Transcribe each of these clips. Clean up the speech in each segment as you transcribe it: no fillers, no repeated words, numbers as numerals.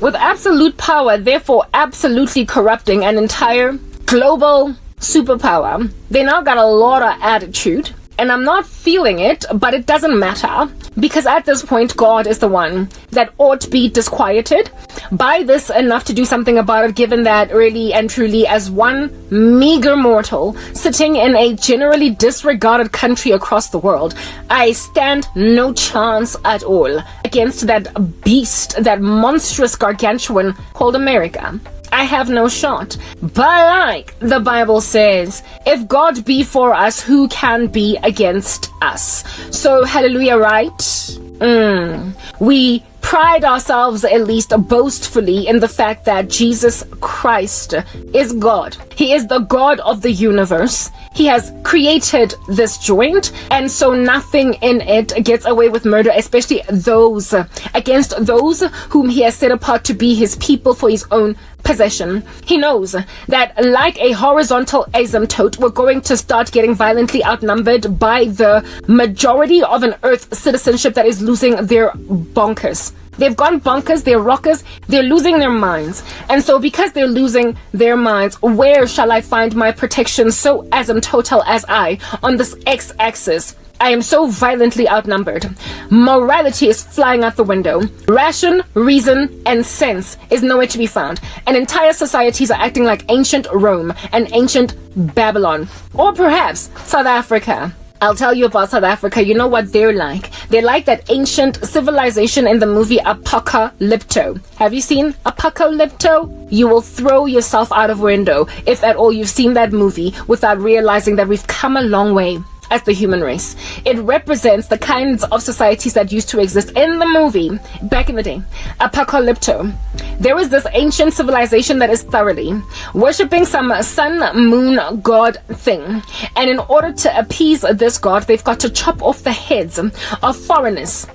with absolute power, therefore absolutely corrupting an entire global superpower. They now got a lot of attitude, and I'm not feeling it, but it doesn't matter, because at this point, God is the one that ought to be disquieted by this enough to do something about it, given that really and truly, as one meager mortal sitting in a generally disregarded country across the world, I stand no chance at all against that beast, that monstrous gargantuan called America. I have no shot. But like the Bible says, if God be for us, who can be against us? So hallelujah, right? We pride ourselves, at least boastfully, in the fact that Jesus Christ is God. He is the God of the universe. He has created this joint, and so nothing in it gets away with murder, especially against those whom he has set apart to be his people for his own possession. He knows that like a horizontal asymptote, we're going to start getting violently outnumbered by the majority of an Earth citizenship that is losing their bonkers. They've gone bonkers, they're rockers, they're losing their minds. And so because they're losing their minds, where shall I find my protection so asymptotal as I on this x-axis? I am so violently outnumbered. Morality is flying out the window. Ration, reason, and sense is nowhere to be found. And entire societies are acting like ancient Rome and ancient Babylon. Or perhaps South Africa. I'll tell you about South Africa. You know what they're like? They're like that ancient civilization in the movie Apocalypto. Have you seen Apocalypto? You will throw yourself out of window if at all you've seen that movie without realizing that we've come a long way as the human race. It represents the kinds of societies that used to exist in the movie back in the day. Apocalypto. There is this ancient civilization that is thoroughly worshipping some sun, moon, god thing. And in order to appease this god, they've got to chop off the heads of foreigners,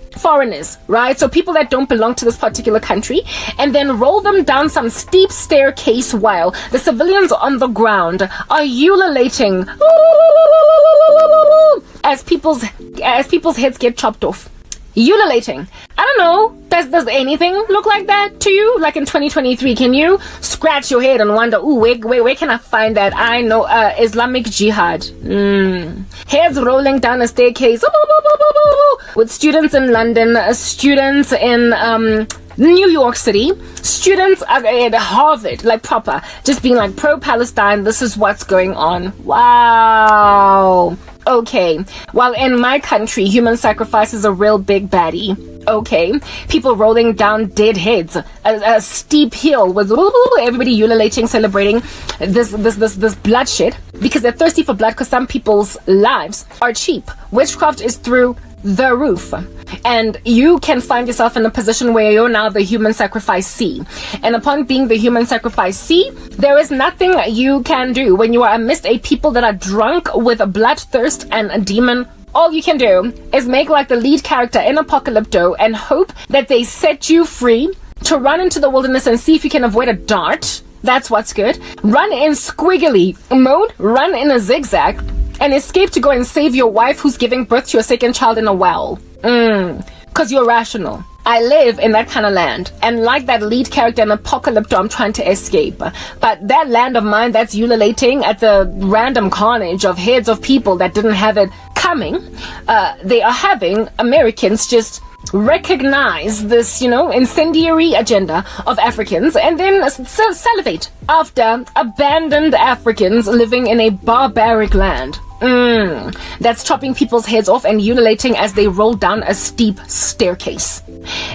right? So people that don't belong to this particular country, and then roll them down some steep staircase while the civilians on the ground are ululating as people's heads get chopped off. Ululating. I don't know. Does anything look like that to you? Like in 2023, can you scratch your head and wonder, ooh, where can I find that? I know Islamic Jihad. Heads rolling down a staircase with students in London, students in New York City, students at Harvard, like proper, just being like pro-Palestine. This is what's going on. Wow. Okay, while in my country, human sacrifice is a real big baddie. Okay, people rolling down dead heads, a steep hill with everybody ululating, celebrating this bloodshed because they're thirsty for blood, because some people's lives are cheap. Witchcraft is through the roof, and you can find yourself in a position where you're now the human sacrifice C, and upon being the human sacrifice C, there is nothing you can do when you are amidst a people that are drunk with bloodthirst and a demon. All you can do is make like the lead character in Apocalypto and hope that they set you free to run into the wilderness and see if you can avoid a dart. That's what's good. Run in squiggly mode, run in a zigzag, and escape to go and save your wife who's giving birth to a second child in a well. Because you're rational. I live in that kind of land, and like that lead character in Apocalypto, I'm trying to escape. But that land of mine that's ululating at the random carnage of heads of people that didn't have it coming, they are having Americans just recognize this, incendiary agenda of Africans and then salivate after abandoned Africans living in a barbaric land. That's chopping people's heads off and ululating as they roll down a steep staircase.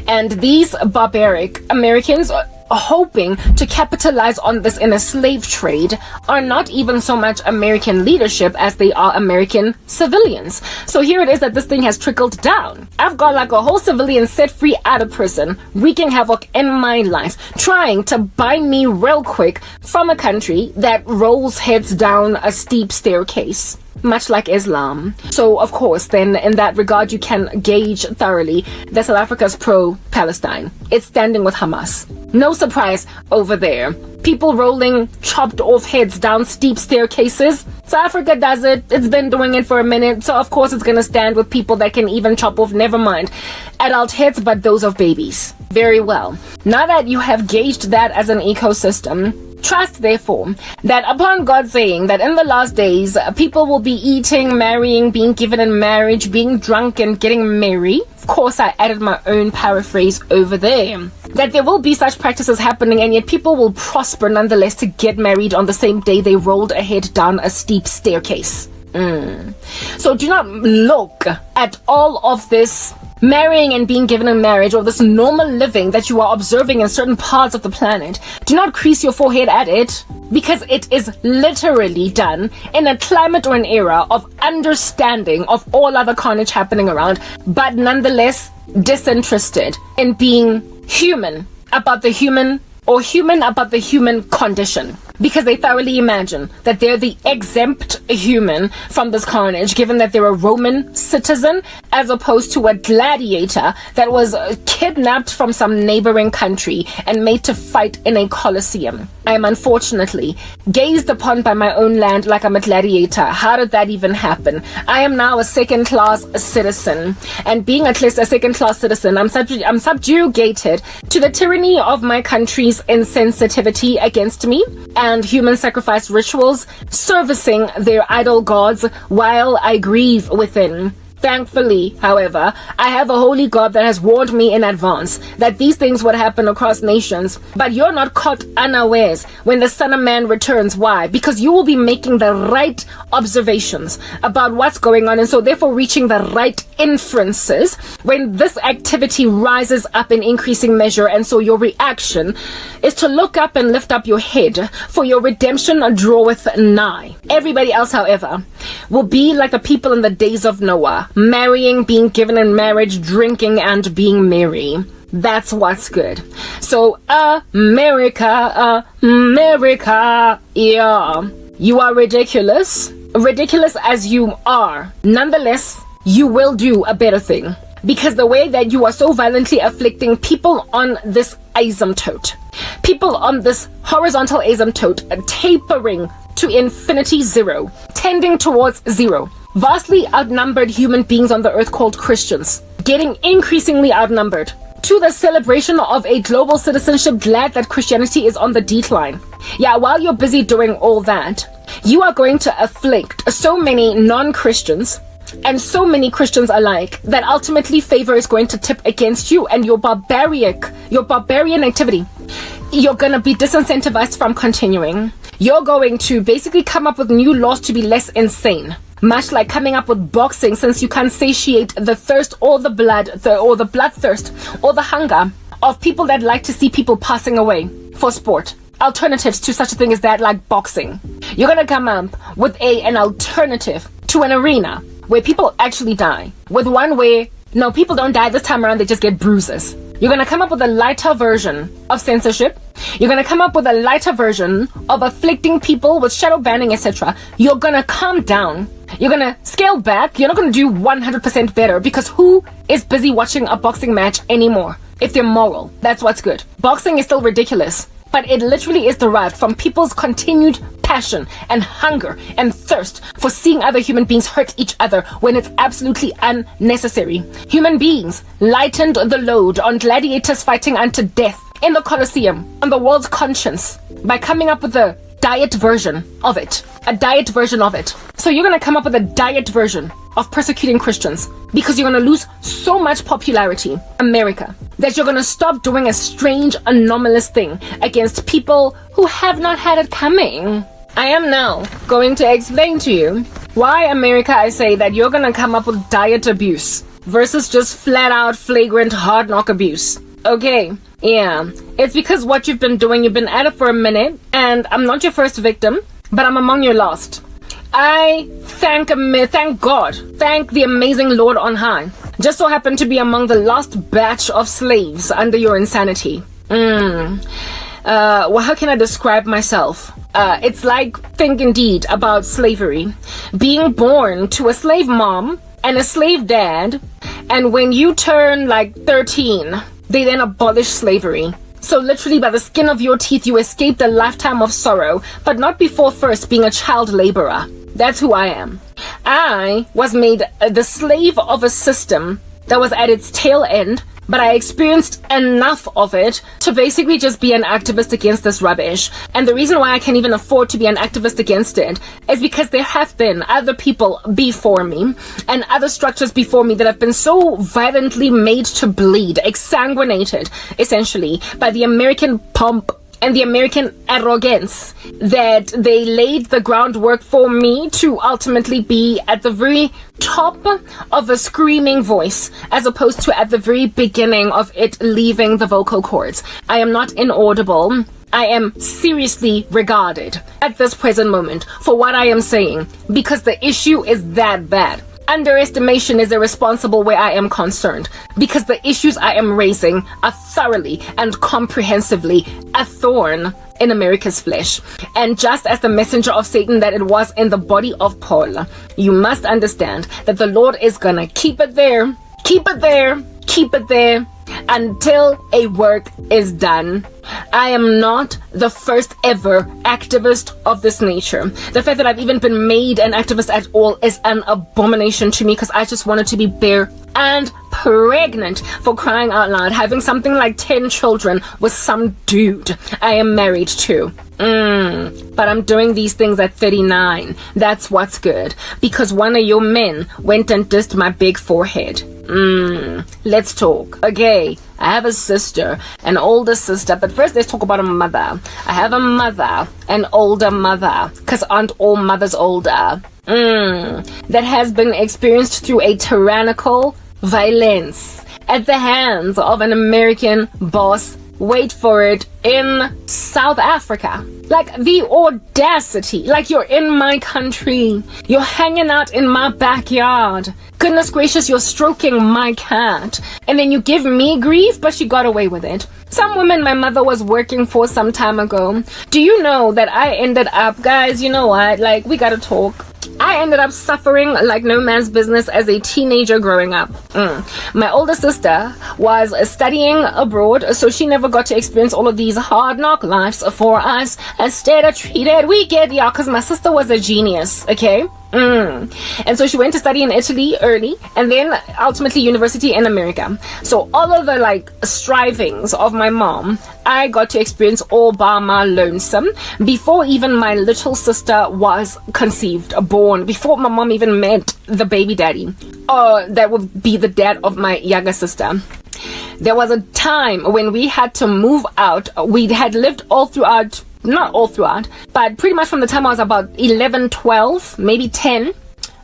And these barbaric Americans hoping to capitalize on this in a slave trade are not even so much American leadership as they are American civilians. So here it is that this thing has trickled down. I've got like a whole civilian set free out of prison, wreaking havoc in my life, trying to buy me real quick from a country that rolls heads down a steep staircase, much like Islam. So of course then in that regard you can gauge thoroughly that South Africa's pro-Palestine. It's standing with Hamas. No surprise over there. People rolling chopped off heads down steep staircases. South Africa does it. It's been doing it for a minute. So of course it's gonna stand with people that can even chop off, never mind adult heads, but those of babies. Very well. Now that you have gauged that as an ecosystem, trust, therefore, that upon God saying that in the last days, people will be eating, marrying, being given in marriage, being drunk and getting merry. Of course, I added my own paraphrase over there. That there will be such practices happening, and yet people will prosper nonetheless to get married on the same day they rolled ahead down a steep staircase. So do not look at all of this marrying and being given in marriage, or this normal living that you are observing in certain parts of the planet. Do not crease your forehead at it, because it is literally done in a climate or an era of understanding of all other carnage happening around, but nonetheless disinterested in being human about the human, or human about the human condition, because they thoroughly imagine that they're the exempt human from this carnage, given that they're a Roman citizen as opposed to a gladiator that was kidnapped from some neighboring country and made to fight in a colosseum. I am unfortunately gazed upon by my own land like I'm a gladiator. How did that even happen? I am now a second-class citizen, and being at least a second-class citizen, I'm subjugated to the tyranny of my country's insensitivity against me and human sacrifice rituals, servicing their idol gods while I grieve within. Thankfully, however, I have a holy God that has warned me in advance that these things would happen across nations, but you're not caught unawares when the Son of Man returns. Why? Because you will be making the right observations about what's going on, and so therefore reaching the right inferences when this activity rises up in increasing measure, and so your reaction is to look up and lift up your head, for your redemption draweth nigh. Everybody else, however, will be like the people in the days of Noah, marrying, being given in marriage, drinking, and being merry. That's what's good. So, America, yeah. You are ridiculous as you are. Nonetheless, you will do a better thing. Because the way that you are so violently afflicting people on this asymptote, people on this horizontal asymptote, tapering to infinity zero, tending towards zero, vastly outnumbered human beings on the earth called Christians, getting increasingly outnumbered, to the celebration of a global citizenship, glad that Christianity is on the decline. Yeah, while you're busy doing all that, you are going to afflict so many non-Christians and so many Christians alike that ultimately favor is going to tip against you and your barbarian activity. You're going to be disincentivized from continuing. You're going to basically come up with new laws to be less insane. Much like coming up with boxing, since you can't satiate the thirst or the bloodthirst or the hunger of people that like to see people passing away for sport. Alternatives to such a thing as that, like boxing. You're gonna come up with an alternative to an arena where people actually die. With one where, no, people don't die this time around, they just get bruises. You're gonna come up with a lighter version of censorship. You're gonna come up with a lighter version of afflicting people with shadow banning, etc. You're gonna calm down. You're gonna scale back. You're not gonna do 100% better, because who is busy watching a boxing match anymore? If they're moral, that's what's good. Boxing is still ridiculous, but it literally is derived from people's continued passion and hunger and thirst for seeing other human beings hurt each other when it's absolutely unnecessary. Human beings lightened the load on gladiators fighting unto death in the Colosseum, on the world's conscience, by coming up with a diet version of it. A diet version of it. So you're going to come up with a diet version of persecuting Christians, because you're going to lose so much popularity, America, that you're going to stop doing a strange, anomalous thing against people who have not had it coming. I am now going to explain to you why, America, I say that you're going to come up with diet abuse versus just flat out flagrant hard knock abuse. Okay, yeah, it's because what you've been doing, you've been at it for a minute, and I'm not your first victim, but I'm among your last. I thank God, thank the amazing Lord on high. Just so happen to be among the last batch of slaves under your insanity. Well, how can I describe myself? It's like, think indeed about slavery. Being born to a slave mom and a slave dad, and when you turn like 13, they then abolish slavery. So literally by the skin of your teeth, you escaped a lifetime of sorrow, but not before first being a child laborer. That's who I am. I was made the slave of a system that was at its tail end, but I experienced enough of it to basically just be an activist against this rubbish. And the reason why I can even afford to be an activist against it is because there have been other people before me and other structures before me that have been so violently made to bleed, exsanguinated, essentially, by the American pomp and the American arrogance that they laid the groundwork for me to ultimately be at the very top of a screaming voice, as opposed to at the very beginning of it leaving the vocal cords. I am not inaudible. I am seriously regarded at this present moment for what I am saying, because the issue is that bad. Underestimation is irresponsible where I am concerned, because the issues I am raising are thoroughly and comprehensively a thorn in America's flesh. And just as the messenger of Satan that it was in the body of Paul, you must understand that the Lord is gonna keep it there, keep it there, keep it there, until a work is done. I am not the first ever activist of this nature. The fact that I've even been made an activist at all is an abomination to me, because I just wanted to be bare and pregnant, for crying out loud, having something like 10 children with some dude I am married to. But I'm doing these things at 39. That's what's good, because one of your men went and dissed my big forehead. Let's talk. Okay, I have a sister, an older sister, but first let's talk about a mother. I have a mother, an older mother, because aren't all mothers older? That has been experienced through a tyrannical violence at the hands of an American boss. Wait for it, in South Africa. Like, the audacity, like you're in my country, you're hanging out in my backyard, goodness gracious, you're stroking my cat, and then you give me grief, but she got away with it. Some women my mother was working for some time ago. Do you know that I ended up, guys, you know what, like, we gotta talk. I ended up suffering like no man's business as a teenager growing up. My older sister was studying abroad, so she never got to experience all of these hard knock lives for us. Instead, treated, we get, yeah, because my sister was a genius, okay? And so she went to study in Italy early, and then ultimately university in America. So all of the like strivings of my mom, I got to experience all by my lonesome before even my little sister was conceived, born, before my mom even met the baby daddy, that would be the dad of my younger sister. There was a time when we had to move out. We had lived all throughout, not all throughout, but pretty much from the time I was about 11, 12, maybe 10,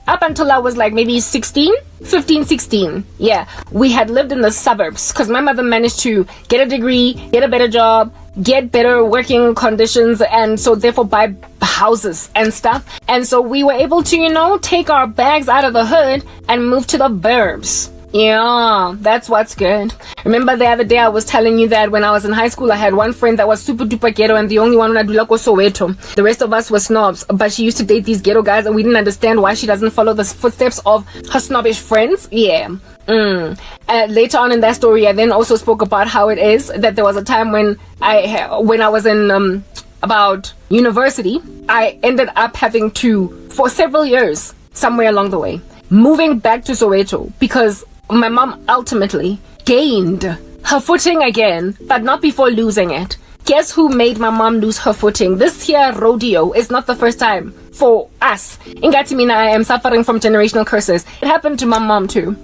up until I was like maybe 16, 15, 16. Yeah, we had lived in the suburbs because my mother managed to get a degree, get a better job, get better working conditions, and so therefore buy houses and stuff. And so we were able to, you know, take our bags out of the hood and move to the burbs. Yeah, that's what's good. Remember the other day I was telling you that when I was in high school I had one friend that was super duper ghetto, and the only one I do like was Soweto. The rest of us were snobs, but she used to date these ghetto guys and we didn't understand why she doesn't follow the footsteps of her snobbish friends. Yeah. Later on in that story I then also spoke about how it is that there was a time when I was in about university, I ended up having to, for several years, somewhere along the way, moving back to Soweto because my mom ultimately gained her footing again, but not before losing it. Guess who made my mom lose her footing? This here rodeo is not the first time for us. Ingati mina, I am suffering from generational curses. It happened to my mom too.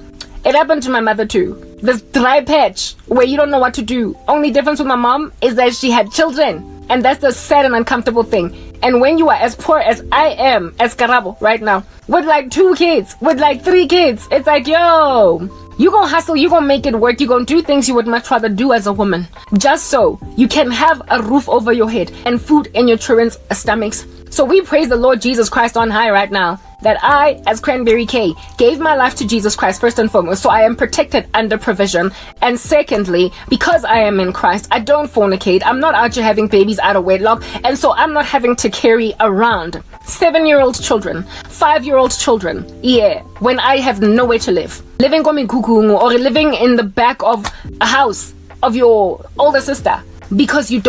It happened to my mother too. This dry patch where you don't know what to do. Only difference with my mom is that she had children. And that's the sad and uncomfortable thing. And when you are as poor as I am, as Karabo right now, with like 2 kids, with like 3 kids, it's like, yo, you gonna hustle, you gonna make it work, you gonna do things you would much rather do as a woman, just so you can have a roof over your head and food in your children's stomachs. So we praise the Lord Jesus Christ on high right now, that I, as Cranberry K, gave my life to Jesus Christ first and foremost, so I am protected under provision. And secondly, because I am in Christ, I don't fornicate, I'm not out here having babies out of wedlock, and so I'm not having to carry around 7-year-old children, 5-year-old children, yeah, when I have nowhere to live. Living or living in the back of a house of your older sister, because you've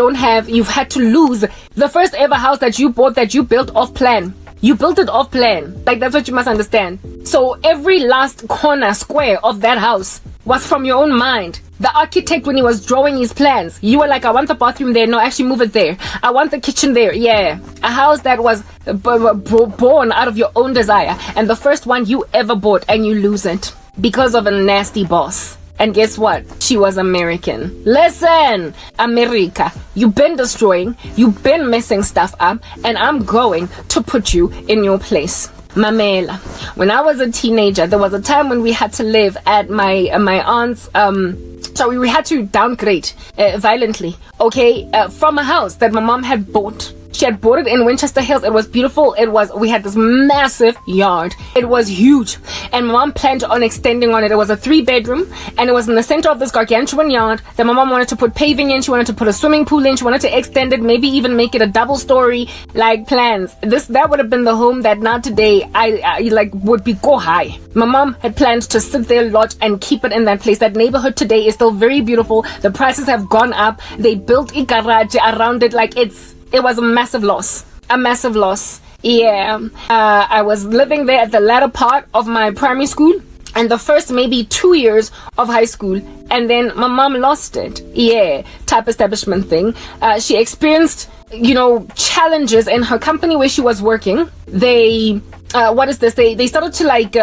had to lose the first ever house that you bought, that you built off plan. You built it off plan. Like, that's what you must understand. So every last corner square of that house was from your own mind. The architect, when he was drawing his plans, you were like, I want the bathroom there. No, actually move it there. I want the kitchen there. Yeah. A house that was born out of your own desire. And the first one you ever bought, and you lose it because of a nasty boss. And guess what? She was American. Listen, America, you've been destroying, you've been messing stuff up, and I'm going to put you in your place. Mamela. When I was a teenager, there was a time when we had to live at my aunt's, so we had to downgrade violently, okay, from a house that my mom had bought. She had bought it in Winchester Hills. It was beautiful. We had this massive yard. It was huge. And my mom planned on extending on it. It was a 3-bedroom, and it was in the center of this gargantuan yard that my mom wanted to put paving in. She wanted to put a swimming pool in. She wanted to extend it, maybe even make it a double-story, like, plans. That would have been the home that now today I like would be go high. My mom had planned to sit there a lot and keep it in that place. That neighborhood today is still very beautiful. The prices have gone up. They built a garage around it. Like, it was a massive loss. Yeah. I was living there at the latter part of my primary school and the first maybe 2 years of high school. And then my mom lost it. Yeah. Type establishment thing. She experienced, challenges in her company where she was working. They started to like,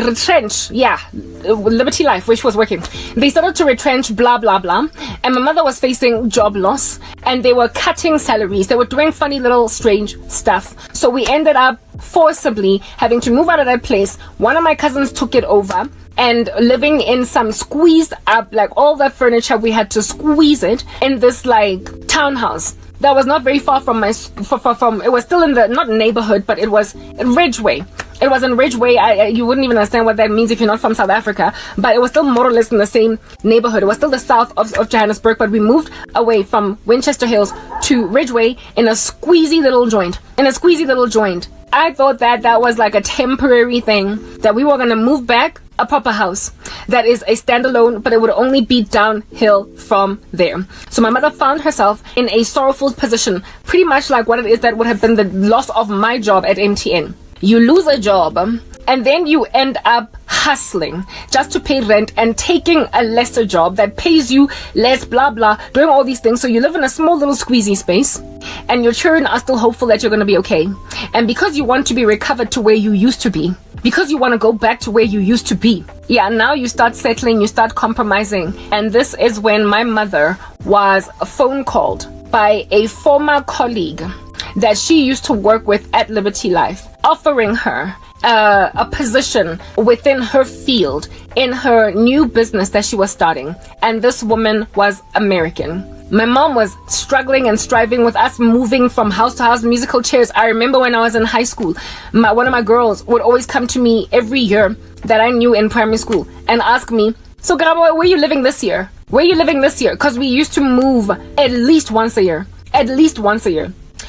retrench. Yeah. Liberty Life, where she was working. They started to retrench, blah, blah, blah. And my mother was facing job loss, and they were cutting salaries. They were doing funny little strange stuff. So we ended up forcibly having to move out of that place. One of my cousins took it over, and living in some squeezed up, like all that furniture, we had to squeeze it in this like townhouse that was not very far from it was still in the, not neighborhood, but it was Ridgeway. It was in Ridgeway. You wouldn't even understand what that means if you're not from South Africa, but it was still more or less in the same neighborhood. It was still the south of Johannesburg, but we moved away from Winchester Hills to Ridgeway in a squeezy little joint. I thought that was like a temporary thing, that we were going to move back a proper house that is a standalone, but it would only be downhill from there. So my mother found herself in a sorrowful position, pretty much like what it is that would have been the loss of my job at MTN. You lose a job, and then you end up hustling just to pay rent and taking a lesser job that pays you less, blah, blah, doing all these things. So you live in a small little squeezy space, and your children are still hopeful that you're going to be okay. And because you want to be recovered to where you used to be, because you want to go back to where you used to be, yeah, now you start settling, you start compromising. And this is when my mother was phone called by a former colleague that she used to work with at Liberty Life, offering her a position within her field in her new business that she was starting. And this woman was American. My mom was struggling and striving with us moving from house to house, musical chairs. I remember when I was in high school, one of my girls would always come to me every year that I knew in primary school and ask me, so Grandma, where are you living this year? Because we used to move at least once a year.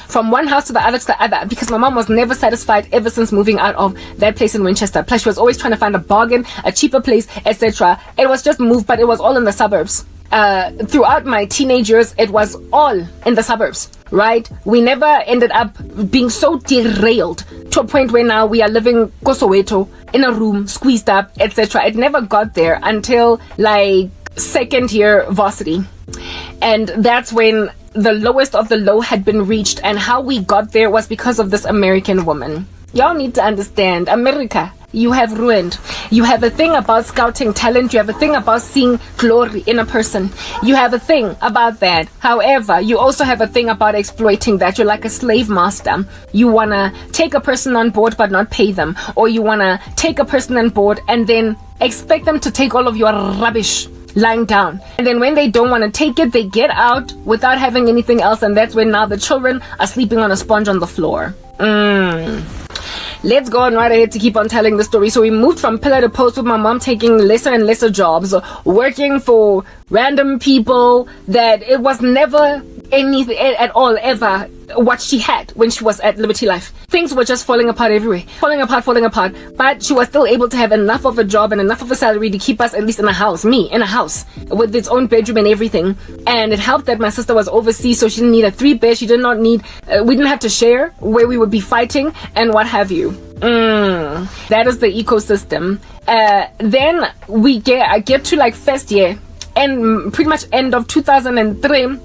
From one house to the other, because my mom was never satisfied ever since moving out of that place in Winchester. Plus, she was always trying to find a bargain, a cheaper place, etc. It was just moved, but it was all in the suburbs. Throughout my teenage years, it was all in the suburbs, right? We never ended up being so derailed to a point where now we are living Kosoweto in a room, squeezed up, etc. It never got there until like second year varsity. And that's when the lowest of the low had been reached, and how we got there was because of this American woman. Y'all need to understand, America, you have ruined. You have a thing about scouting talent. You have a thing about seeing glory in a person. You have a thing about that. However, you also have a thing about exploiting that. You're like a slave master. You want to take a person on board but not pay them. Or you want to take a person on board and then expect them to take all of your rubbish lying down. And then when they don't want to take it, they get out without having anything else. And that's when now the children are sleeping on a sponge on the floor. Let's go on right ahead to keep on telling the story. So we moved from pillar to post with my mom taking lesser and lesser jobs, working for random people that it was never anything at all ever what she had when she was at Liberty Life. Things were just falling apart everywhere. Falling apart. But she was still able to have enough of a job and enough of a salary to keep us at least in a house. Me, in a house with its own bedroom and everything. And it helped that my sister was overseas, so she didn't need a 3-bed. She did not need, we didn't have to share where we would be fighting and what have you. That is the ecosystem. Then I get to like first year, and pretty much end of 2003,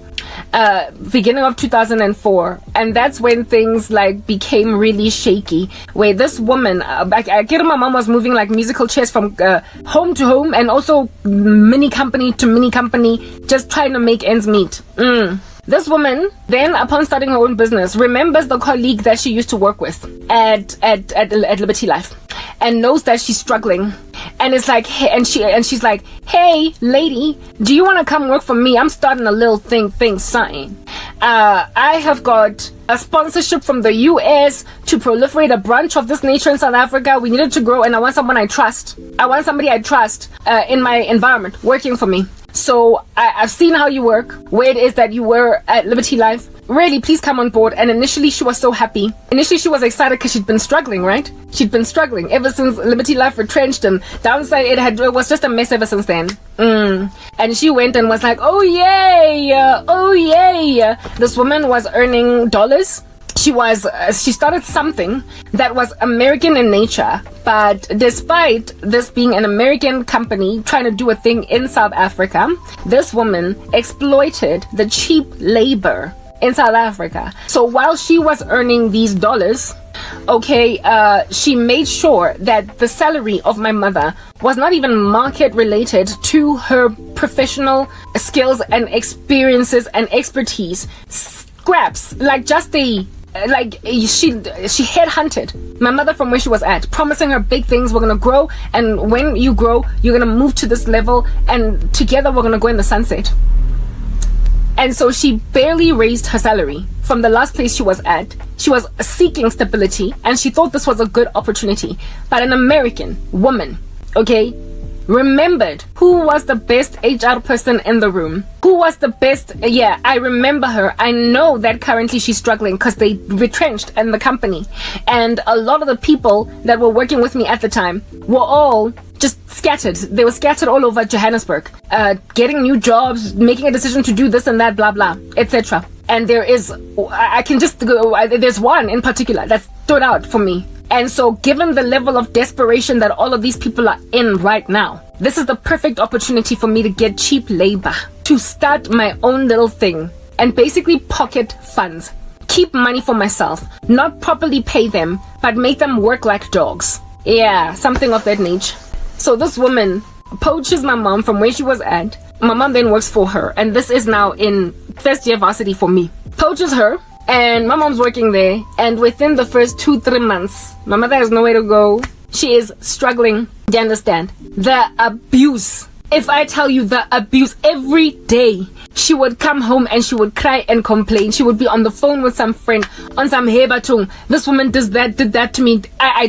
beginning of 2004, and that's when things like became really shaky, where this woman, I get my mom was moving like musical chairs from home to home, and also mini company to mini company, just trying to make ends meet. This woman then, upon starting her own business, remembers the colleague that she used to work with at Liberty Life, and knows that she's struggling, and it's like, hey, and she's like, hey lady, do you want to come work for me? I'm starting a little thing something. I have got a sponsorship from the US to proliferate a branch of this nature in South Africa. We needed to grow, and I want somebody I trust in my environment working for me. So I've seen how you work, where it is that you were at Liberty Life. Really, please come on board. And initially she was so happy. Initially she was excited because she'd been struggling, right? She'd been struggling ever since Liberty Life retrenched, and downside it was just a mess ever since then. And she went and was like, oh yay. This woman was earning dollars. She started something that was American in nature, but despite this being an American company trying to do a thing in South Africa, this woman exploited the cheap labor in South Africa. So while she was earning these dollars, she made sure that the salary of my mother was not even market related to her professional skills and experiences and expertise. Scraps, like just she headhunted my mother from where she was at, promising her big things. We're gonna grow, and when you grow, you're gonna move to this level, and together we're gonna go in the sunset. And so she barely raised her salary from the last place she was at. She was seeking stability, and she thought this was a good opportunity. But an American woman, remembered who was the best HR person in the room. Who was the best? Yeah, I remember her. I know that currently she's struggling because they retrenched in the company. And a lot of the people that were working with me at the time were all just scattered. They were scattered all over Johannesburg, getting new jobs, making a decision to do this and that, blah, blah, etc. And there's one in particular that stood out for me. And so given the level of desperation that all of these people are in right now, this is the perfect opportunity for me to get cheap labor, to start my own little thing and basically pocket funds, keep money for myself, not properly pay them, but make them work like dogs. Yeah, something of that nature. So this woman poaches my mom from where she was at. My mom then works for her, and this is now in first year varsity for me. Poaches her, and my mom's working there, and within the first 2-3 months, my mother has nowhere to go. She is struggling. Do you understand? The abuse. If I tell you the abuse, every day she would come home and she would cry and complain. She would be on the phone with some friend on some hebatung. This woman did that to me. I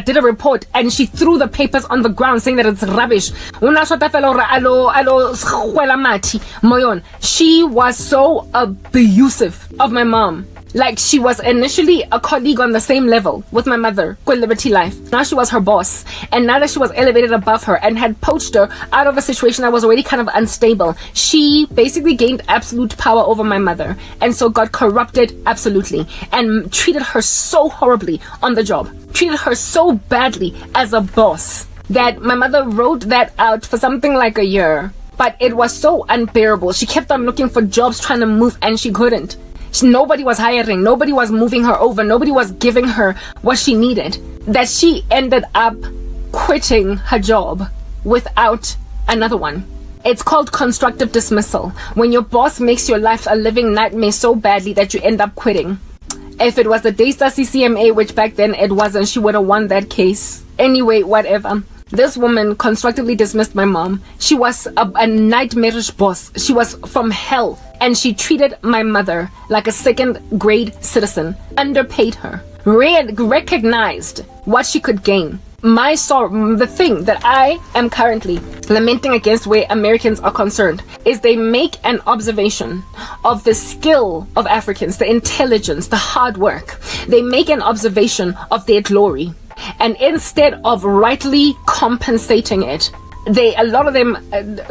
did a report, and she threw the papers on the ground saying that it's rubbish. She was so abusive of my mom. Like, she was initially a colleague on the same level with my mother, with Liberty Life. Now she was her boss. And now that she was elevated above her and had poached her out of a situation that was already kind of unstable, she basically gained absolute power over my mother. And so got corrupted absolutely. And treated her so horribly on the job. Treated her so badly as a boss that my mother wrote that out for something like a year. But it was so unbearable. She kept on looking for jobs, trying to move, and she couldn't. Nobody was hiring, nobody was moving her over, nobody was giving her what she needed, that she ended up quitting her job without another one. It's called constructive dismissal, when your boss makes your life a living nightmare so badly that you end up quitting. If it was the Daystar CCMA, which back then it wasn't, she would have won that case. Anyway, whatever. This woman constructively dismissed my mom. She was a nightmarish boss. She was from hell. And she treated my mother like a second-grade citizen. Underpaid her. Recognized what she could gain. The thing that I am currently lamenting against where Americans are concerned is they make an observation of the skill of Africans, the intelligence, the hard work. They make an observation of their glory. And instead of rightly compensating it, a lot of them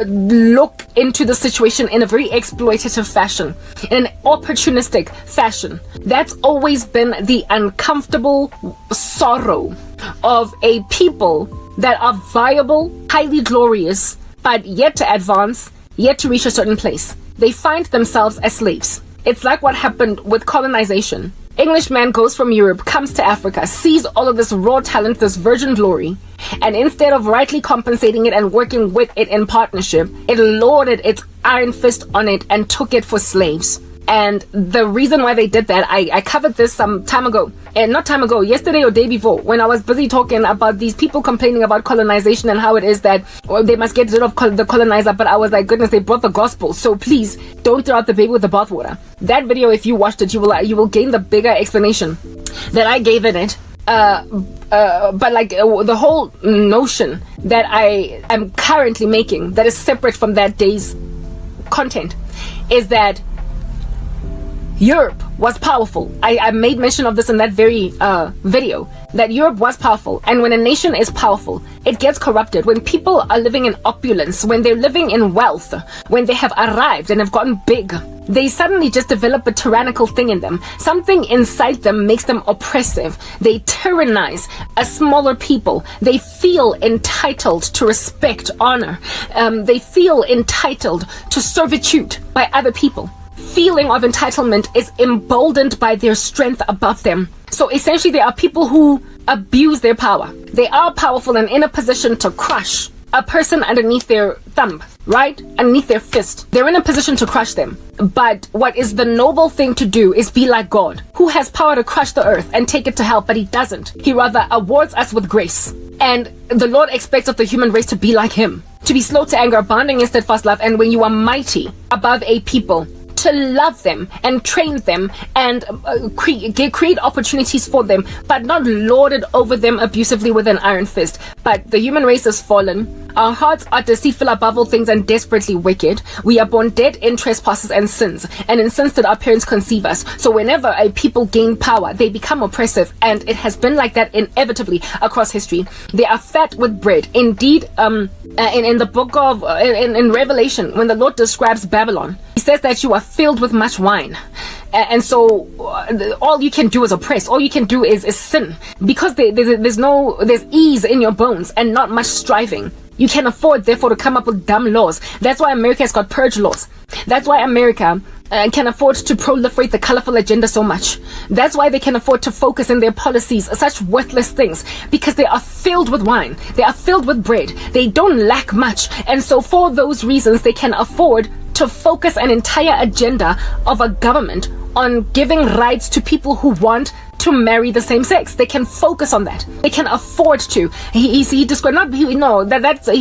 look into the situation in a very exploitative fashion, in an opportunistic fashion. That's always been the uncomfortable sorrow of a people that are viable, highly glorious, but yet to advance, yet to reach a certain place. They find themselves as slaves. It's like what happened with colonization. Englishman goes from Europe, comes to Africa, sees all of this raw talent, this virgin glory, and instead of rightly compensating it and working with it in partnership, it lorded its iron fist on it and took it for slaves. And the reason why they did that, I covered this some time ago, and not time ago, yesterday or day before, when I was busy talking about these people complaining about colonization and how it is that they must get rid of the colonizer. But I was like, goodness, they brought the gospel, so please don't throw out the baby with the bathwater. That video, if you watched it, you will gain the bigger explanation that I gave in it. But like the whole notion that I am currently making that is separate from that day's content is that Europe was powerful. I made mention of this in that very video, that Europe was powerful. And when a nation is powerful, it gets corrupted. When people are living in opulence, when they're living in wealth, when they have arrived and have gotten big, they suddenly just develop a tyrannical thing in them. Something inside them makes them oppressive. They tyrannize a smaller people. They feel entitled to respect, honor. They feel entitled to servitude by other people. Feeling of entitlement is emboldened by their strength above them. So essentially, there are people who abuse their power. They are powerful and in a position to crush a person underneath their thumb, right? Underneath their fist. They're in a position to crush them. But what is the noble thing to do is be like God, who has power to crush the earth and take it to hell, but he doesn't. He rather awards us with grace. And the Lord expects of the human race to be like him, to be slow to anger, abounding in steadfast love, and when you are mighty above a people, to love them and train them and create opportunities for them, but not lord it over them abusively with an iron fist. But the human race has fallen. Our hearts are deceitful above all things and desperately wicked. We are born dead in trespasses and sins, and in sins did our parents conceive us. So whenever a people gain power, they become oppressive, and it has been like that inevitably across history. They are fat with bread. Indeed, in the book of in Revelation, when the Lord describes Babylon, he says that you are filled with much wine. And so all you can do is oppress. All you can do is sin, because there's ease in your bones and not much striving. You can afford, therefore, to come up with dumb laws. That's why America has got purge laws. That's why America can afford to proliferate the colorful agenda so much. That's why they can afford to focus in their policies such worthless things, because they are filled with wine. They are filled with bread. They don't lack much. And so for those reasons, they can afford to focus an entire agenda of a government on giving rights to people who want to marry the same sex. They can focus on that. They can afford to. He described, he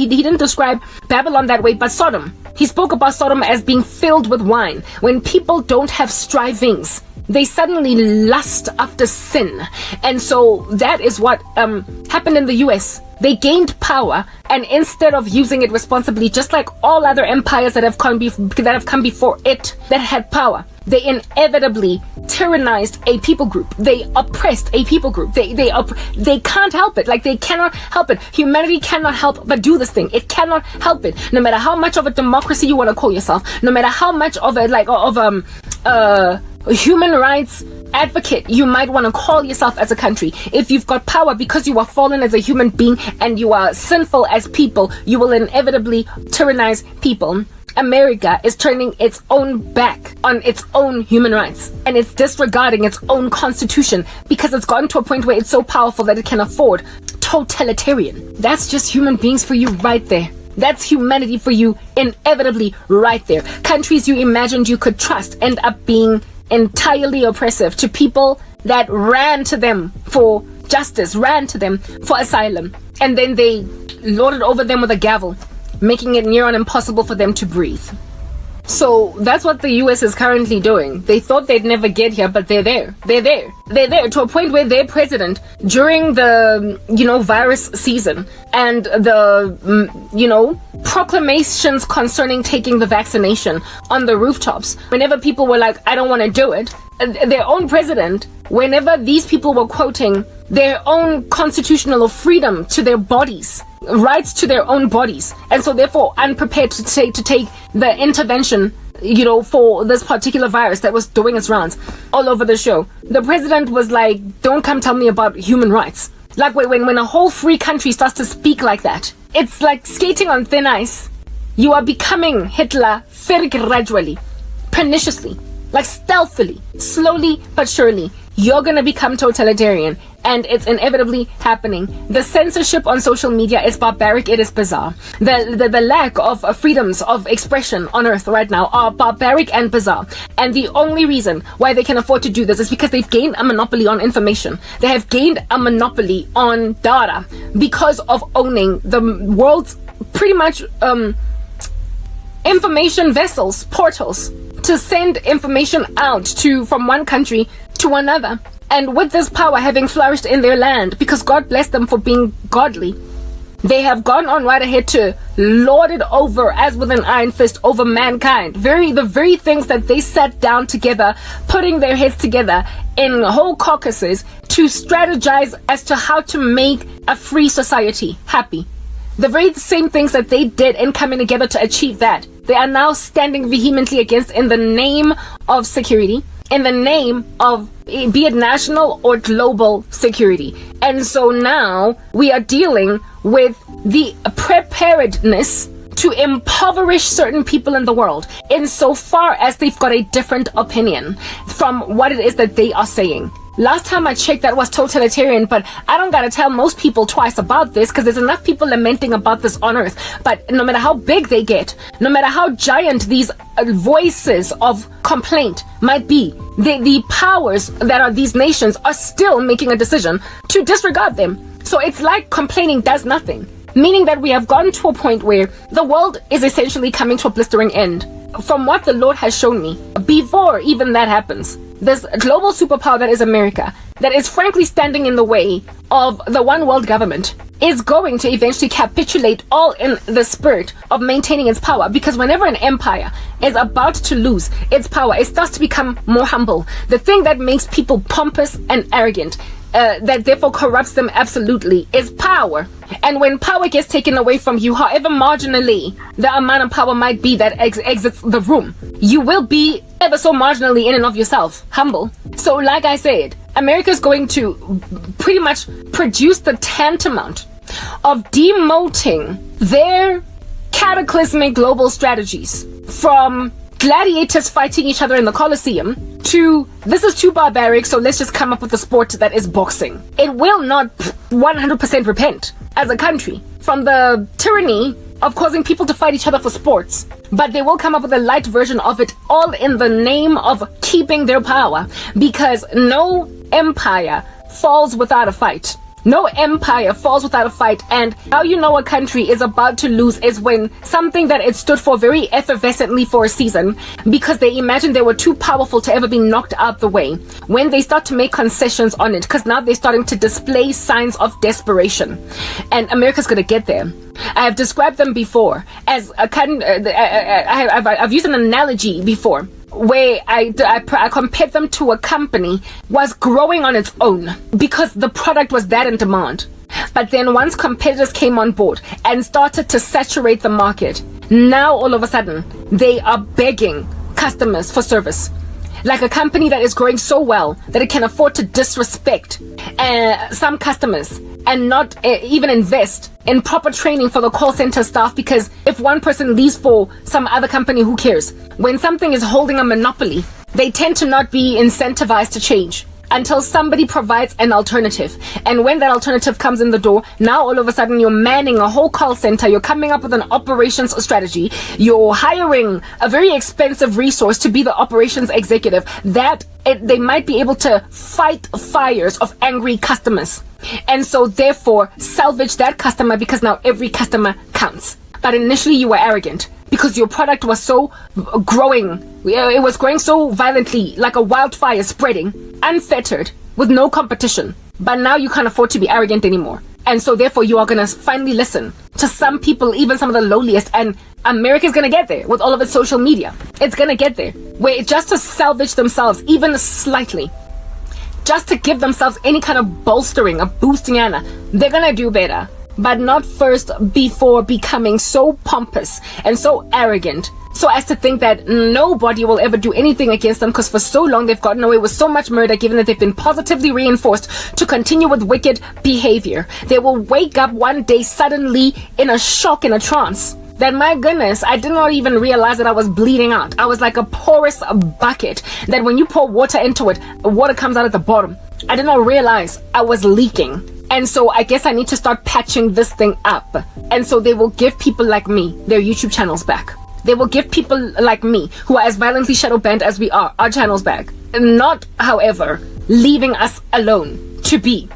didn't describe Babylon that way, but Sodom. He spoke about Sodom as being filled with wine. When people don't have strivings, they suddenly lust after sin. And so that is what happened in the US. They gained power, and instead of using it responsibly, just like all other empires that have come before it that had power, they inevitably tyrannized a people group. They oppressed a people group. They can't help it. Like, they cannot help it. Humanity cannot help but do this thing. It cannot help it. No matter how much of a democracy you want to call yourself, no matter how much of a human rights advocate you might want to call yourself as a country, if you've got power because you are fallen as a human being and you are sinful as people, you will inevitably tyrannize people. America is turning its own back on its own human rights, and it's disregarding its own constitution because it's gotten to a point where it's so powerful that it can afford totalitarian. That's just human beings for you right there. That's humanity for you inevitably right there. Countries you imagined you could trust end up being entirely oppressive to people that ran to them for justice, ran to them for asylum, and then they lorded over them with a gavel, making it near on impossible for them to breathe. So that's what the US is currently doing. They thought they'd never get here, but they're there. They're there to a point where their president, during the, virus season and the, proclamations concerning taking the vaccination on the rooftops, whenever people were like, I don't want to do it, their own president, whenever these people were quoting their own constitutional freedom to their bodies, rights to their own bodies, and so therefore unprepared to take the intervention, for this particular virus that was doing its rounds all over the show. The president was like, don't come tell me about human rights. Like when a whole free country starts to speak like that, it's like skating on thin ice. You are becoming Hitler very gradually, perniciously, like stealthily, slowly but surely. You're gonna become totalitarian, and it's inevitably happening. The censorship on social media is barbaric. It is bizarre. The lack of freedoms of expression on earth right now are barbaric and bizarre. And the only reason why they can afford to do this is because they've gained a monopoly on information. They have gained a monopoly on data because of owning the world's pretty much information vessels, portals, to send information out from one country to another. And with this power having flourished in their land, because God bless them for being godly, they have gone on right ahead to lord it over as with an iron fist over mankind. The very things that they sat down together, putting their heads together in whole caucuses to strategize as to how to make a free society happy. The very same things that they did in coming together to achieve that, they are now standing vehemently against in the name of security, in the name of be it national or global security. And so now we are dealing with the preparedness to impoverish certain people in the world insofar as they've got a different opinion from what it is that they are saying. Last time I checked, that was totalitarian, but I don't gotta tell most people twice about this because there's enough people lamenting about this on earth. But no matter how big they get, no matter how giant these voices of complaint might be, the powers that are these nations are still making a decision to disregard them. So it's like complaining does nothing, meaning that we have gotten to a point where the world is essentially coming to a blistering end. From what the Lord has shown me, before even that happens, this global superpower that is America, that is frankly standing in the way of the one world government, is going to eventually capitulate all in the spirit of maintaining its power. Because whenever an empire is about to lose its power, it starts to become more humble. The thing that makes people pompous and arrogant, that therefore corrupts them absolutely, is power. And when power gets taken away from you, however marginally the amount of power might be that exits the room, you will be ever so marginally in and of yourself humble. So like I said, America is going to pretty much produce the tantamount of demoting their cataclysmic global strategies from gladiators fighting each other in the Colosseum to this is too barbaric, so let's just come up with a sport that is boxing. It will not 100% repent as a country from the tyranny of causing people to fight each other for sports, but they will come up with a light version of it, all in the name of keeping their power, because no empire falls without a fight. No empire falls without a fight. And how you know a country is about to lose is when something that it stood for very effervescently for a season, because they imagined they were too powerful to ever be knocked out the way, when they start to make concessions on it, because now they're starting to display signs of desperation. And America's going to get there. I have described them before as I've used an analogy before, where I compared them to a company was growing on its own because the product was that in demand. But then once competitors came on board and started to saturate the market, now all of a sudden they are begging customers for service. Like a company that is growing so well that it can afford to disrespect some customers and not even invest in proper training for the call center staff, because if one person leaves for some other company, who cares? When something is holding a monopoly, they tend to not be incentivized to change until somebody provides an alternative. And when that alternative comes in the door, now all of a sudden you're manning a whole call center, you're coming up with an operations strategy, you're hiring a very expensive resource to be the operations executive, that they might be able to fight fires of angry customers. And so therefore salvage that customer, because now every customer counts. But initially you were arrogant because your product was so growing. It was growing so violently, like a wildfire spreading, unfettered, with no competition. But now you can't afford to be arrogant anymore. And so therefore you are going to finally listen to some people, even some of the lowliest. And America's going to get there with all of its social media. It's going to get there, where just to salvage themselves even slightly, just to give themselves any kind of bolstering, a boosting, they're gonna do better. But not first before becoming so pompous and so arrogant so as to think that nobody will ever do anything against them, because for so long they've gotten away with so much murder, given that they've been positively reinforced to continue with wicked behavior. They will wake up one day suddenly in a shock, in a trance, that, my goodness, I did not even realize that I was bleeding out. I was like a porous bucket that when you pour water into it, water comes out at the bottom. I did not realize I was leaking. And so I guess I need to start patching this thing up. And so they will give people like me their YouTube channels back. They will give people like me, who are as violently shadow banned as we are, our channels back. Not, however, leaving us alone to be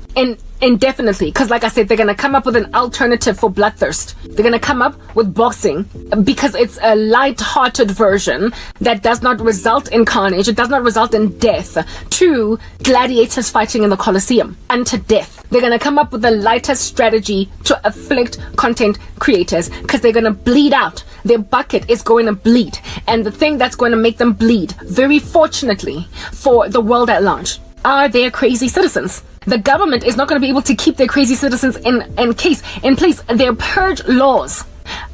indefinitely, because like I said, they're going to come up with an alternative for bloodthirst. They're going to come up with boxing because it's a light-hearted version that does not result in carnage. It does not result in death to gladiators fighting in the Colosseum unto death. They're going to come up with the lightest strategy to afflict content creators because they're going to bleed out. Their bucket is going to bleed. And the thing that's going to make them bleed, very fortunately for the world at large, are their crazy citizens. The government is not going to be able to keep their crazy citizens in place. Their purge laws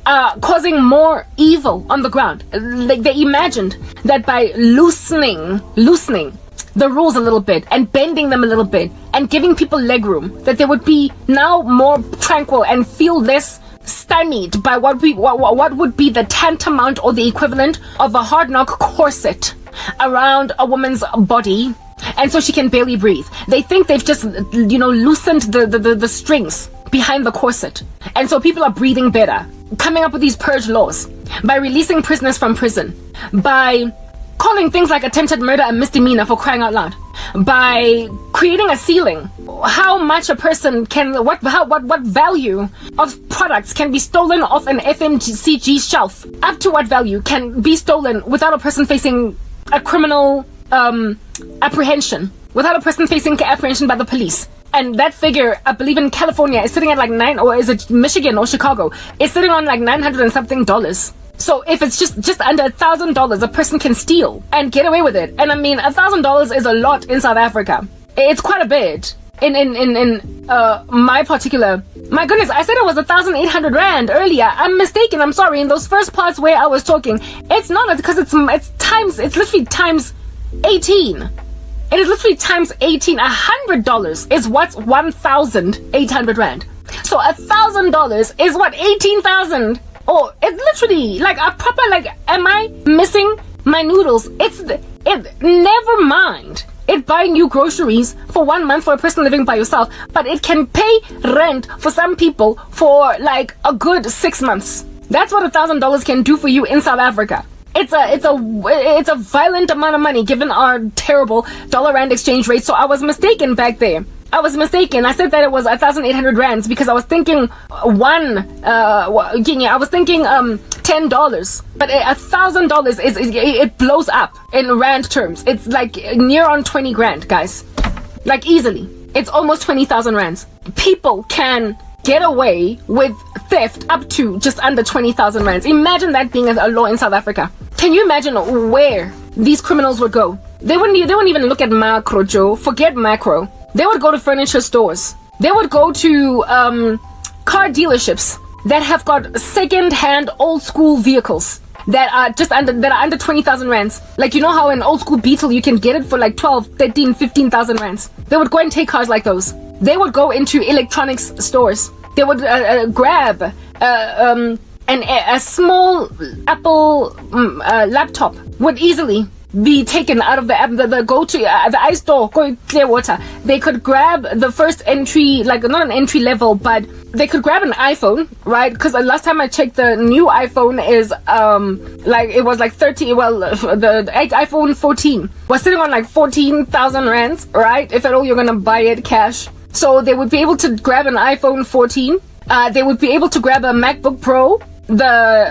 are causing more evil on the ground. Like, they imagined that by loosening the rules a little bit and bending them a little bit and giving people leg room, that they would be now more tranquil and feel less stymied by what would be the tantamount or the equivalent of a hard knock corset around a woman's body, and so she can barely breathe. They think they've just, loosened the strings behind the corset, and so people are breathing better, coming up with these purge laws by releasing prisoners from prison, by calling things like attempted murder a misdemeanor, for crying out loud, by creating a ceiling how much a person can, what value of products can be stolen off an FMCG shelf, up to what value can be stolen without a person facing a criminal apprehension, without a person facing apprehension by the police. And that figure, I believe in California, is sitting at like or is it Michigan or Chicago? It's sitting on like $900 and something. So if it's just under $1,000, a person can steal and get away with it. And I mean, $1,000 is a lot in South Africa. It's quite a bit. In my particular, my goodness, I said it was 1,800 rand earlier. I'm mistaken. I'm sorry. In those first parts where I was talking, it's not, because it's literally times 18. It is literally times 18. $100 is what's 1,800 rand. So $1,000 is what, 18,000. Oh, it's literally like a proper, like, am I missing my noodles? Never mind it buying you groceries for 1 month for a person living by yourself, but it can pay rent for some people for like a good 6 months. That's what $1,000 can do for you in South Africa. It's a violent amount of money given our terrible dollar-rand exchange rate. So I was mistaken back there. I was mistaken. I said that it was 1,800 rands because I was thinking $10, but $1,000 it blows up in rand terms. It's like near on 20 grand, guys. Like easily, it's almost 20,000 rands. People can get away with theft up to just under 20,000 rands. Imagine that being a law in South Africa. Can you imagine where these criminals would go? They wouldn't even look at macro, Joe. Forget macro. They would go to furniture stores. They would go to car dealerships that have got second-hand old-school vehicles that are under 20,000 rands. Like, you know how an old-school Beetle you can get it for like 12, 13, 15,000 rands. They would go and take cars like those. They would go into electronics stores. They would grab a small Apple laptop would easily be taken out of the go-to the iStore, go Clearwater. They could grab the first entry, like not an entry level, but they could grab an iPhone, right? Because the last time I checked, the new iPhone is like it was like 30. Well, the iPhone 14 was sitting on like 14,000 rands, right? If at all you're gonna buy it cash. So they would be able to grab an iPhone 14. They would be able to grab a MacBook Pro,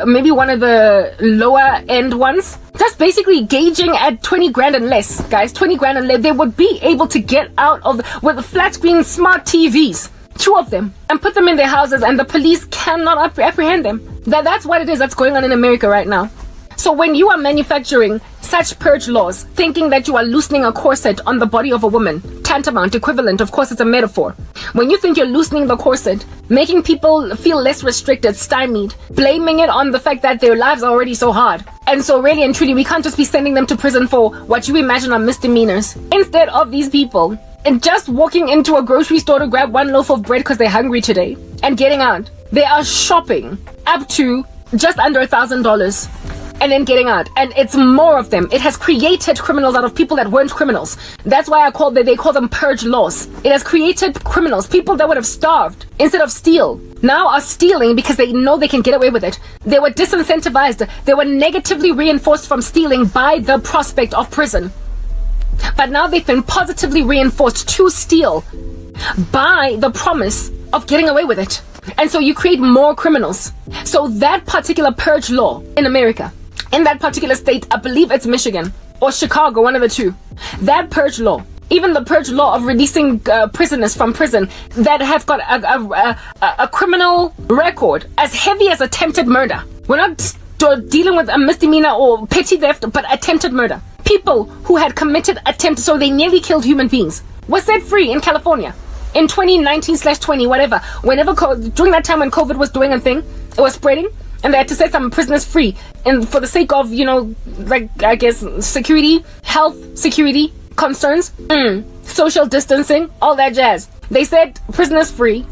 maybe one of the lower end ones. Just basically gauging at 20 grand and less, guys. 20 grand and less. They would be able to get out of with flat screen smart TVs, 2 of them, and put them in their houses, and the police cannot apprehend them. That's what it is that's going on in America right now. So when you are manufacturing such purge laws, thinking that you are loosening a corset on the body of a woman, tantamount, equivalent, of course it's a metaphor. When you think you're loosening the corset, making people feel less restricted, stymied, blaming it on the fact that their lives are already so hard. And so really and truly, we can't just be sending them to prison for what you imagine are misdemeanors. Instead of these people and just walking into a grocery store to grab one loaf of bread because they're hungry today and getting out, they are shopping up to just under $1,000 and then getting out. And it's more of them. It has created criminals out of people that weren't criminals. That's why they call them purge laws. It has created criminals, people that would have starved instead of steal, now are stealing because they know they can get away with it. They were disincentivized. They were negatively reinforced from stealing by the prospect of prison. But now they've been positively reinforced to steal by the promise of getting away with it. And so you create more criminals. So that particular purge law in America, in that particular state, I believe it's Michigan or Chicago, one of the two, that purge law, even the purge law of releasing prisoners from prison that have got a criminal record as heavy as attempted murder. We're not dealing with a misdemeanor or petty theft, but attempted murder. People who had committed attempts, so they nearly killed human beings, were set free in California in 2019/20, whatever. During that time when COVID was doing a thing, it was spreading, and they had to set some prisoners free, and for the sake of, I guess, security, health, security concerns, social distancing, all that jazz. They set prisoners free,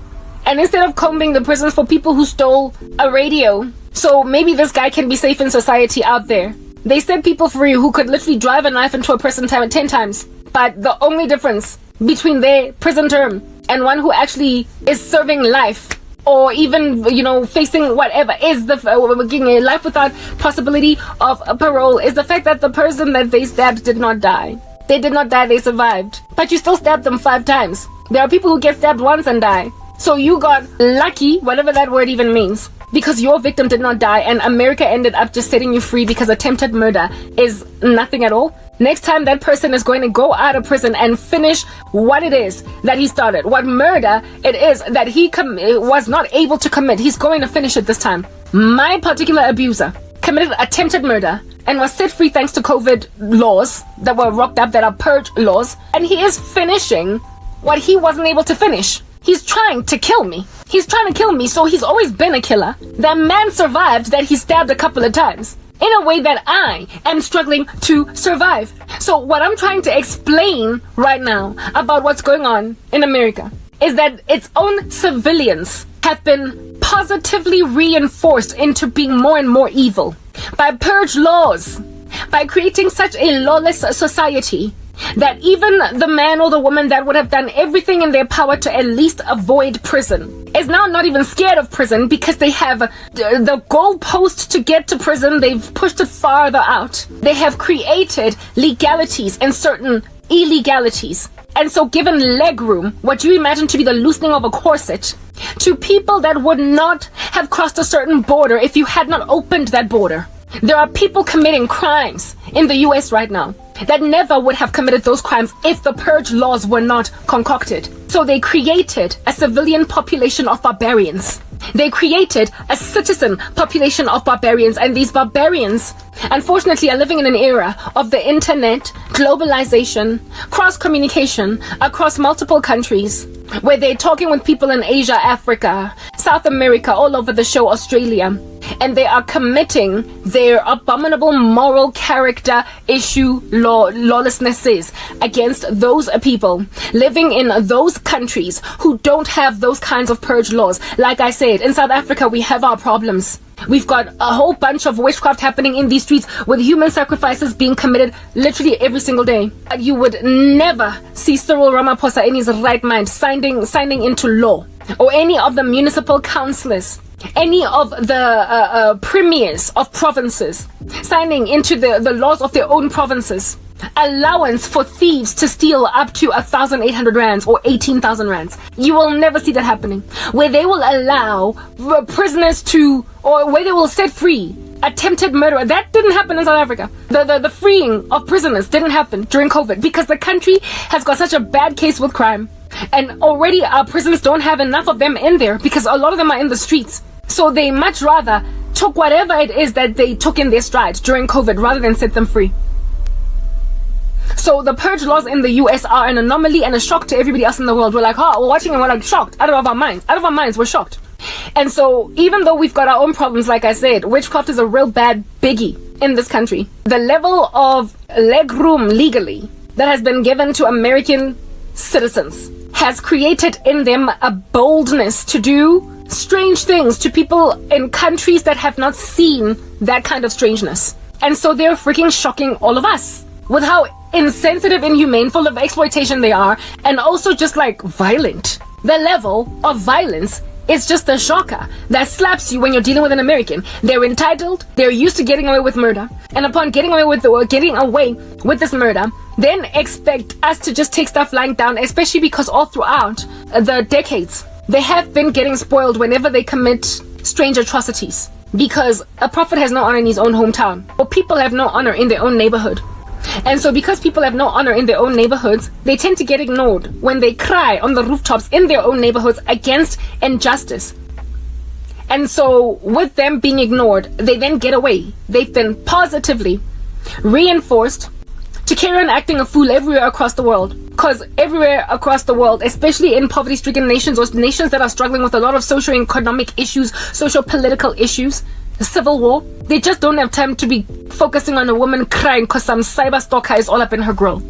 and instead of combing the prisons for people who stole a radio, so maybe this guy can be safe in society out there, they set people free who could literally drive a knife into a person 10 times. But the only difference between their prison term and one who actually is serving life, or even, facing whatever, is getting a life without possibility of a parole, is the fact that the person that they stabbed did not die. They did not die, they survived. But you still stabbed them 5 times. There are people who get stabbed once and die. So you got lucky, whatever that word even means, because your victim did not die, and America ended up just setting you free because attempted murder is nothing at all. Next time that person is going to go out of prison and finish what it is that he started, what murder it is that he was not able to commit, he's going to finish it this time. My particular abuser committed attempted murder and was set free thanks to COVID laws that were rocked up, that are purge laws, and he is finishing what he wasn't able to finish. He's trying to kill me. So he's always been a killer. That man survived that he stabbed a couple of times in a way that I am struggling to survive. So what I'm trying to explain right now about what's going on in America is that its own civilians have been positively reinforced into being more and more evil by purge laws, by creating such a lawless society that even the man or the woman that would have done everything in their power to at least avoid prison is now not even scared of prison, because they have the goalpost to get to prison, they've pushed it farther out. They have created legalities and certain illegalities, and so given leg room, what you imagine to be the loosening of a corset, to people that would not have crossed a certain border if you had not opened that border. There are people committing crimes in the US right now that never would have committed those crimes if the purge laws were not concocted. So they created a civilian population of barbarians. They created a citizen population of barbarians, and these barbarians, unfortunately, are living in an era of the internet, globalization, cross-communication across multiple countries, where they're talking with people in Asia, Africa, South America, all over the show, Australia, and they are committing their abominable moral character issue lawlessnesses against those people living in those countries who don't have those kinds of purge laws. Like I said, in South Africa, we have our problems. We've got a whole bunch of witchcraft happening in these streets, with human sacrifices being committed literally every single day. You would never see Cyril Ramaphosa in his right mind signing into law, or any of the municipal councillors, any of the premiers of provinces signing into the laws of their own provinces, allowance for thieves to steal up to 1,800 rands or 18,000 rands. You will never see that happening, where they will allow prisoners to, or where they will set free attempted murder. That didn't happen in South Africa. The freeing of prisoners didn't happen during COVID, because the country has got such a bad case with crime, and already our prisons don't have enough of them in there, because a lot of them are in the streets. So they much rather took whatever it is that they took in their stride during COVID rather than set them free. So the purge laws in the US are an anomaly and a shock to everybody else in the world. We're like, we're watching and we're like shocked, out of our minds, we're shocked. And so even though we've got our own problems, like I said, witchcraft is a real bad biggie in this country. The level of legroom legally that has been given to American citizens has created in them a boldness to do strange things to people in countries that have not seen that kind of strangeness. And so they're freaking shocking all of us with how insensitive, inhumane, full of exploitation they are, and also just like violent. The level of violence is just a shocker that slaps you when you're dealing with an American. They're entitled, they're used to getting away with murder, and upon getting away with this murder, then expect us to just take stuff lying down, especially because all throughout the decades, they have been getting spoiled whenever they commit strange atrocities. Because a prophet has no honor in his own hometown, or people have no honor in their own neighborhood. And so because people have no honor in their own neighborhoods, they tend to get ignored when they cry on the rooftops in their own neighborhoods against injustice. And so with them being ignored, they then get away. They've been positively reinforced to carry on acting a fool everywhere across the world. Because everywhere across the world, especially in poverty-stricken nations or nations that are struggling with a lot of socio-economic issues, social-political issues, civil war, they just don't have time to be focusing on a woman crying because some cyber stalker is all up in her grill.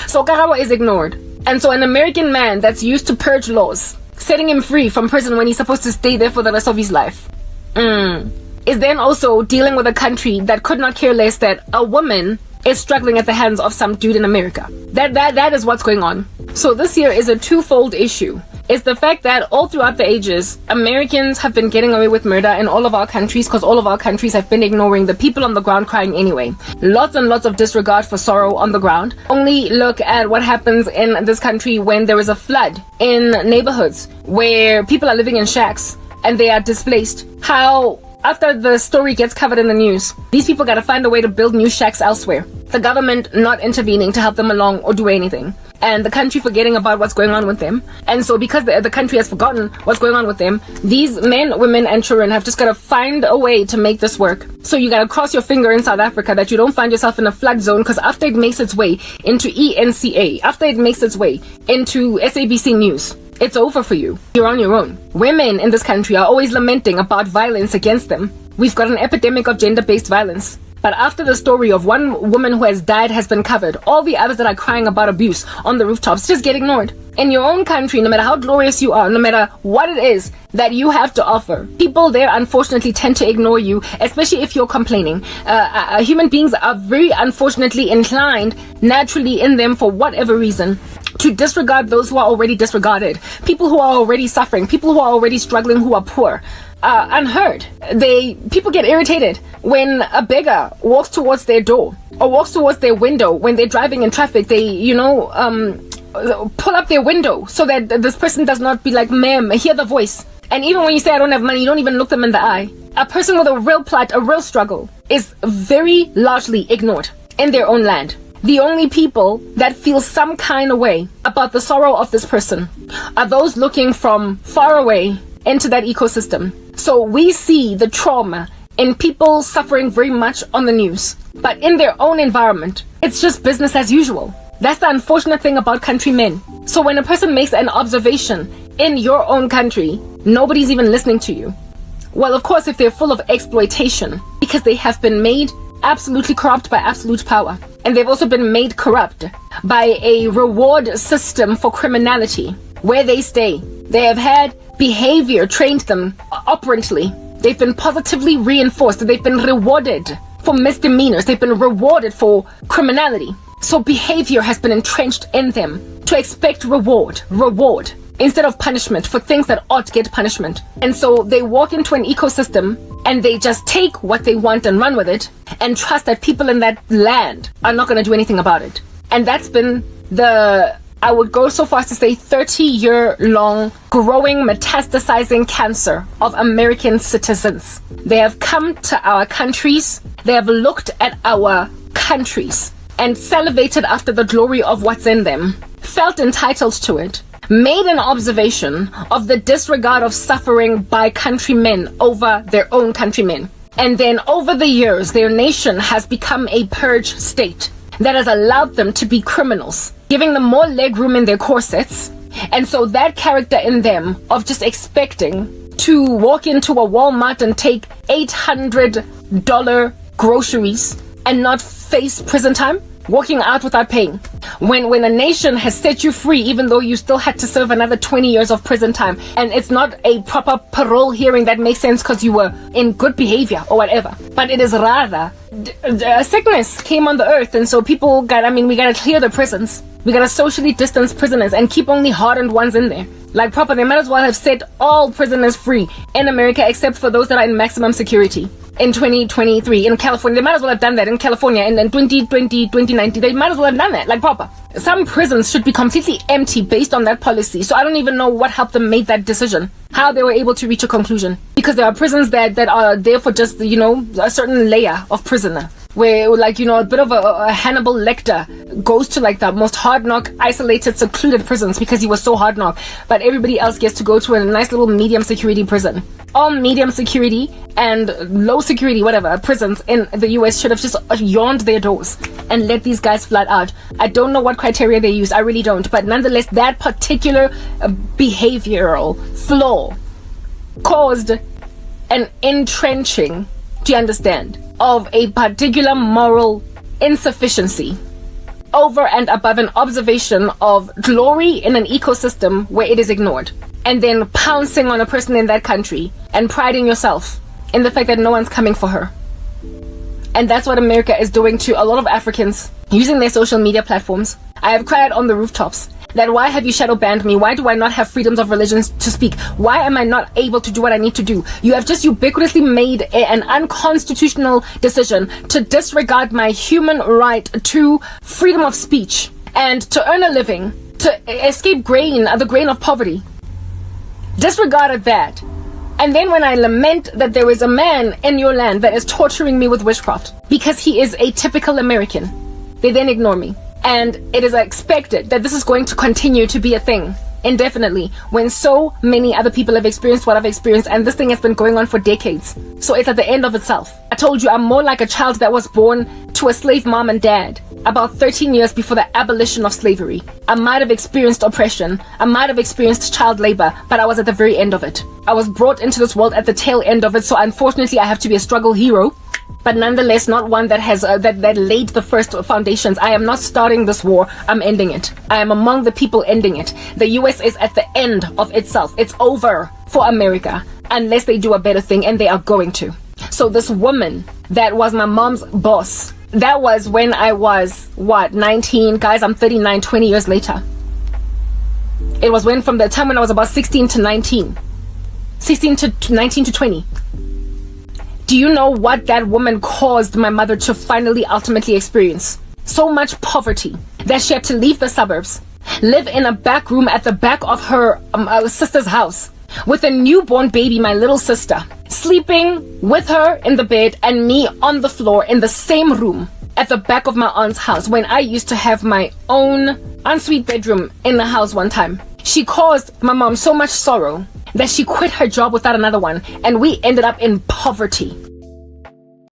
So Karawa is ignored. And so an American man that's used to purge laws, setting him free from prison when he's supposed to stay there for the rest of his life, is then also dealing with a country that could not care less that a woman is struggling at the hands of some dude in America. That is what's going on. So this here is a twofold issue. It's the fact that all throughout the ages, Americans have been getting away with murder in all of our countries because all of our countries have been ignoring the people on the ground crying anyway. Lots and lots of disregard for sorrow on the ground. Only look at what happens in this country when there is a flood in neighborhoods where people are living in shacks and they are displaced. How after the story gets covered in the news, these people gotta find a way to build new shacks elsewhere. The government not intervening to help them along or do anything. And the country forgetting about what's going on with them. And so because the country has forgotten what's going on with them, these men, women, and children have just got to find a way to make this work. So you got to cross your finger in South Africa that you don't find yourself in a flood zone, because after it makes its way into ENCA, after it makes its way into SABC News, it's over for you. You're on your own. Women in this country are always lamenting about violence against them. We've got an epidemic of gender-based violence. But after the story of one woman who has died has been covered, all the others that are crying about abuse on the rooftops just get ignored. In your own country, no matter how glorious you are, no matter what it is that you have to offer, people there unfortunately tend to ignore you, especially if you're complaining. Human beings are very unfortunately inclined, naturally in them for whatever reason, to disregard those who are already disregarded, people who are already suffering, people who are already struggling, who are poor. Unheard. People get irritated when a beggar walks towards their door or walks towards their window when they're driving in traffic. They, pull up their window so that this person does not be like, ma'am, hear the voice. And even when you say I don't have money, you don't even look them in the eye. A person with a real plight, a real struggle, is very largely ignored in their own land. The only people that feel some kind of way about the sorrow of this person are those looking from far away into that ecosystem. So we see the trauma in people suffering very much on the news, but in their own environment, it's just business as usual. That's the unfortunate thing about countrymen. So when a person makes an observation in your own country, nobody's even listening to you. Well, of course, if they're full of exploitation, because they have been made absolutely corrupt by absolute power, and they've also been made corrupt by a reward system for criminality, where they stay. They have had behavior trained them operantly. They've been positively reinforced. They've been rewarded for misdemeanors. They've been rewarded for criminality. So behavior has been entrenched in them to expect reward, instead of punishment for things that ought to get punishment. And so they walk into an ecosystem and they just take what they want and run with it and trust that people in that land are not going to do anything about it. And that's been I would go so far as to say 30-year-long growing, metastasizing cancer of American citizens. They have come to our countries, they have looked at our countries and salivated after the glory of what's in them, felt entitled to it, made an observation of the disregard of suffering by countrymen over their own countrymen. And then over the years, their nation has become a purge state. that has allowed them to be criminals, giving them more leg room in their corsets. And so that character in them of just expecting to walk into a Walmart and take $800 groceries and not face prison time, walking out without paying. When a nation has set you free, even though you still had to serve another 20 years of prison time, and it's not a proper parole hearing that makes sense because you were in good behavior or whatever, but it is rather a sickness came on the earth, and so we gotta clear the prisons. We gotta socially distance prisoners and keep only hardened ones in there. Like proper, they might as well have set all prisoners free in America except for those that are in maximum security. In 2023 in California, they might as well have done that in California in 2020, 2019. They might as well have done that, like proper. Some prisons should be completely empty based on that policy. So I don't even know what helped them make that decision, how they were able to reach a conclusion. Because there are prisons that are there for just, a certain layer of prisoner. Where, a bit of a Hannibal Lecter goes to the most hard knock, isolated, secluded prisons because he was so hard knock. But everybody else gets to go to a nice little medium security prison. All medium security and low security, whatever, prisons in the US should have just yawned their doors and let these guys flat out. I don't know what criteria they use, I really don't. But nonetheless, that particular behavioral flaw caused an entrenching, do you understand, of a particular moral insufficiency over and above an observation of glory in an ecosystem where it is ignored, and then pouncing on a person in that country and priding yourself in the fact that no one's coming for her. And that's what America is doing to a lot of Africans using their social media platforms. I have cried on the rooftops that why have you shadow banned me? Why do I not have freedoms of religions to speak? Why am I not able to do what I need to do? You have just ubiquitously made an unconstitutional decision to disregard my human right to freedom of speech and to earn a living, to escape the grain of poverty. Disregarded that. And then when I lament that there is a man in your land that is torturing me with witchcraft because he is a typical American, they then ignore me. And it is expected that this is going to continue to be a thing indefinitely when so many other people have experienced what I've experienced, and this thing has been going on for decades. So it's at the end of itself. I told you I'm more like a child that was born to a slave mom and dad about 13 years before the abolition of slavery. I might have experienced oppression, I might have experienced child labor, but I was at the very end of it. I was brought into this world at the tail end of it, so unfortunately I have to be a struggle hero, but nonetheless not one that has that laid the first foundations. I am not starting this war, I'm ending it. I am among the people ending it. The US is at the end of itself. It's over for America unless they do a better thing, and they are going to. So this woman that was my mom's boss, that was when I was 19. Guys, I'm 39, 20 years later. It was from the time when I was about 16 to 19 to 20. Do you know what that woman caused my mother to finally ultimately experience? So much poverty that she had to leave the suburbs, live in a back room at the back of her sister's house with a newborn baby, my little sister, sleeping with her in the bed and me on the floor in the same room at the back of my aunt's house when I used to have my own ensuite bedroom in the house one time. She caused my mom so much sorrow that she quit her job without another one, and we ended up in poverty.